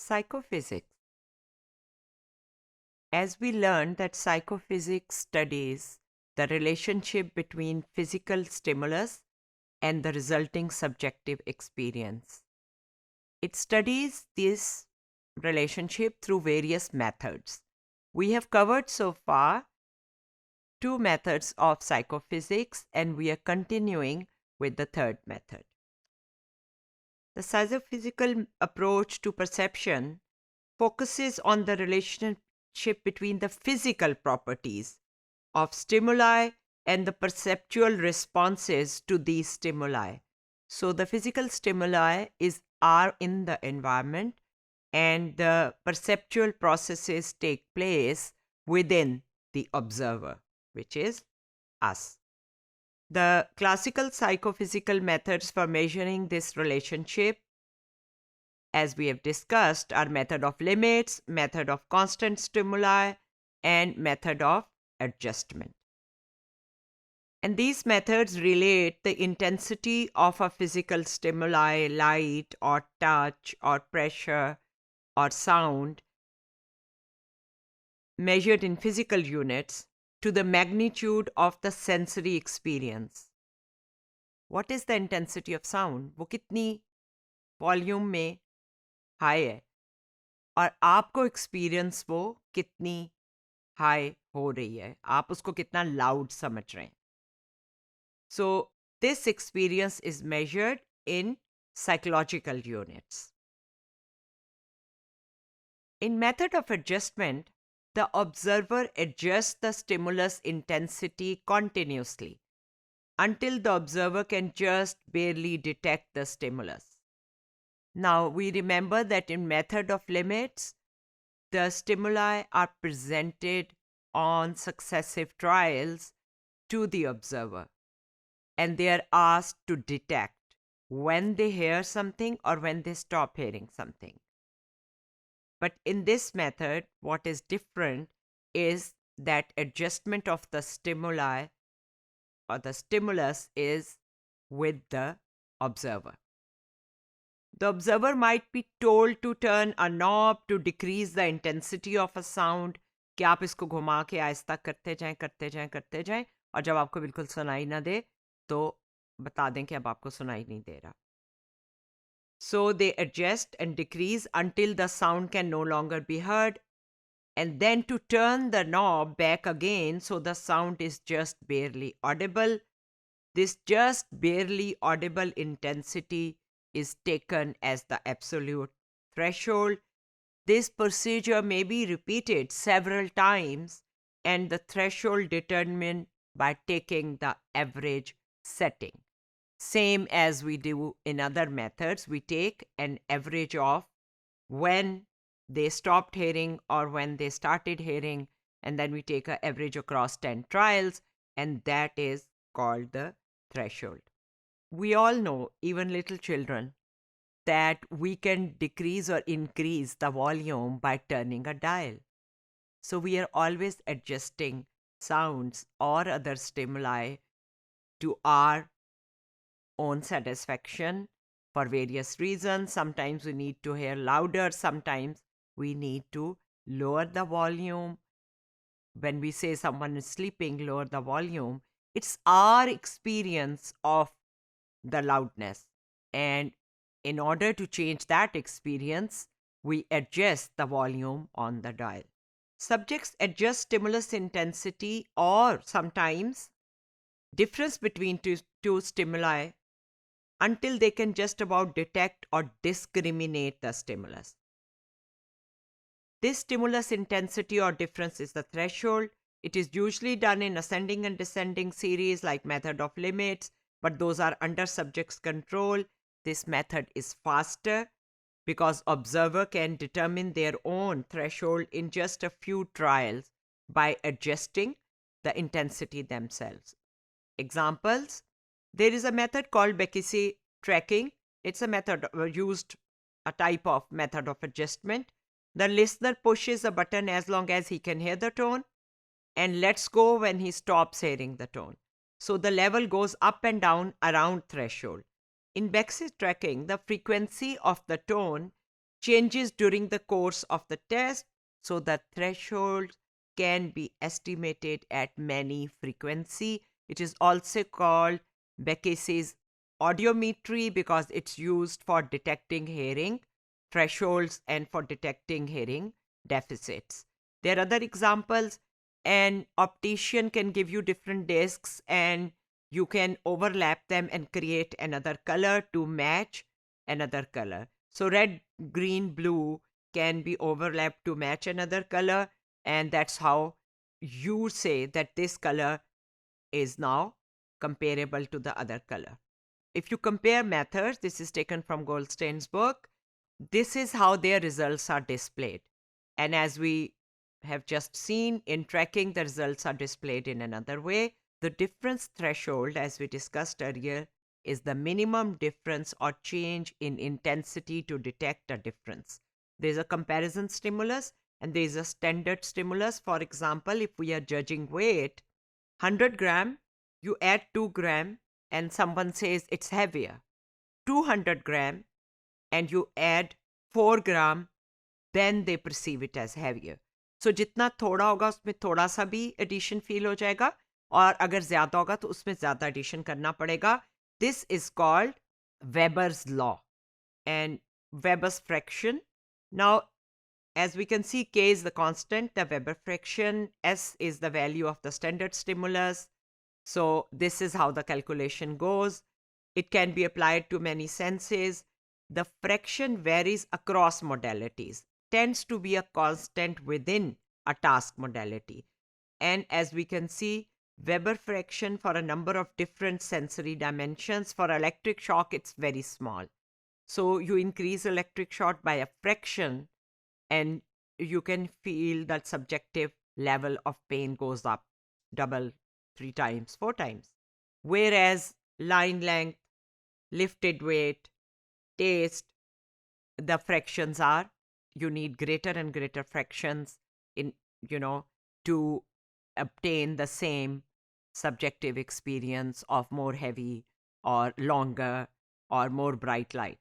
Psychophysics. As we learned that psychophysics studies the relationship between physical stimulus and the resulting subjective experience. It studies this relationship through various methods. We have covered so far two methods of psychophysics, and we are continuing with the third method. The psychophysical approach to perception focuses on the relationship between the physical properties of stimuli and the perceptual responses to these stimuli. So the physical stimuli are in the environment, and the perceptual processes take place within the observer, which is us. The classical psychophysical methods for measuring this relationship, as we have discussed, are method of limits, method of constant stimuli, and method of adjustment. And these methods relate the intensity of a physical stimuli, light or touch or pressure or sound, measured in physical units, to the magnitude of the sensory experience. What is the intensity of sound? वो कितनी volume में high है और आपको experience वो कितनी high हो रही है, आप उसको कितना लाउड समझ रहे हैं. So this experience is measured in psychological units. In method of adjustment, the observer adjusts the stimulus intensity continuously until the observer can just barely detect the stimulus. Now, we remember that in method of limits, the stimuli are presented on successive trials to the observer, and they are asked to detect when they hear something or when they stop hearing something. But in this method, what is different is that adjustment of the stimuli or the stimulus is with the observer. The observer might be told to turn a knob to decrease the intensity of a sound, कि आप इसको घुमा के आहिस्ता करते जाएं और जब आपको बिल्कुल सुनाई ना दे तो बता दें कि अब आपको सुनाई नहीं दे रहा. So they adjust and decrease until the sound can no longer be heard, and then to turn the knob back again so the sound is just barely audible. This just barely audible intensity is taken as the absolute threshold. This procedure may be repeated several times, and the threshold determined by taking the average setting. Same as we do in other methods, we take an average of when they stopped hearing or when they started hearing, and then we take an average across 10 trials, and that is called the threshold. We all know, even little children, that we can decrease or increase the volume by turning a dial. So we are always adjusting sounds or other stimuli to our own satisfaction for various reasons. Sometimes we need to hear louder, sometimes we need to lower the volume. When we say someone is sleeping, lower the volume, it's our experience of the loudness. And in order to change that experience, we adjust the volume on the dial. Subjects adjust stimulus intensity or sometimes difference between two stimuli until they can just about detect or discriminate the stimulus. This stimulus intensity or difference is the threshold. It is usually done in ascending and descending series like method of limits, but those are under subject's control. This method is faster because observer can determine their own threshold in just a few trials by adjusting the intensity themselves. Examples: there is a method called Bekisi tracking. It's a method a type of method of adjustment. The listener pushes a button as long as he can hear the tone and lets go when he stops hearing the tone. So the level goes up and down around threshold. In Bekisi tracking, the frequency of the tone changes during the course of the test, so the threshold can be estimated at many frequency. It is also called Bekesy's audiometry because it's used for detecting hearing thresholds and for detecting hearing deficits. There are other examples. An optician can give you different discs and you can overlap them and create another color to match another color. So red, green, blue can be overlapped to match another color, and that's how you say that this color is now comparable to the other color. If you compare methods, this is taken from Goldstein's book, this is how their results are displayed. And as we have just seen, in tracking, the results are displayed in another way. The difference threshold, as we discussed earlier, is the minimum difference or change in intensity to detect a difference. There's a comparison stimulus and there's a standard stimulus. For example, if we are judging weight, 100 gram, you add 2 gram and someone says it's heavier. 200 gram and you add 4 gram, then they perceive it as heavier. So जितना थोड़ा होगा उसमें थोड़ा सा भी addition feel हो जाएगा और अगर ज्यादा होगा तो उसमें ज्यादा एडिशन करना पड़ेगा. This is called Weber's law and Weber's fraction. Now, as we can see, K is the constant, the Weber fraction, S is the value of the standard stimulus. So this is how the calculation goes. It can be applied to many senses. The fraction varies across modalities, tends to be a constant within a task modality. And as we can see, Weber fraction for a number of different sensory dimensions. For electric shock, it's very small. So you increase electric shock by a fraction and you can feel that subjective level of pain goes up double, 3 times, 4 times. Whereas line length, lifted weight, taste, the fractions are, you need greater and greater fractions in, to obtain the same subjective experience of more heavy or longer or more bright light.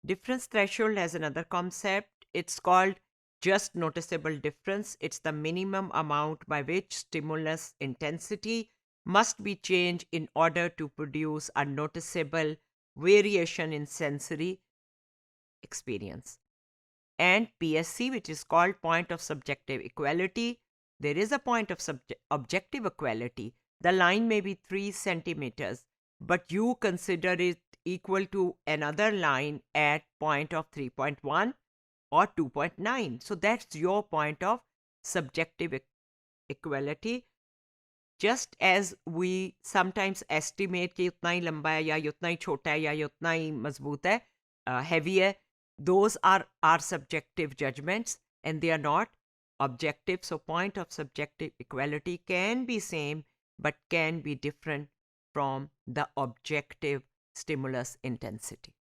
Difference threshold has another concept. It's called just noticeable difference. It's the minimum amount by which stimulus intensity must be changed in order to produce a noticeable variation in sensory experience. And PSE, which is called point of subjective equality. There is a point of objective equality. The line may be 3 centimeters, but you consider it equal to another line at point of 3.1 or 2.9. So that's your point of subjective equality. Just as we sometimes estimate कि उतना ही लंबा है या उतना ही छोटा है या उतना ही मजबूत है, heavy है, those are our subjective judgments and they are not objective. So point of subjective equality can be same but can be different from the objective stimulus intensity.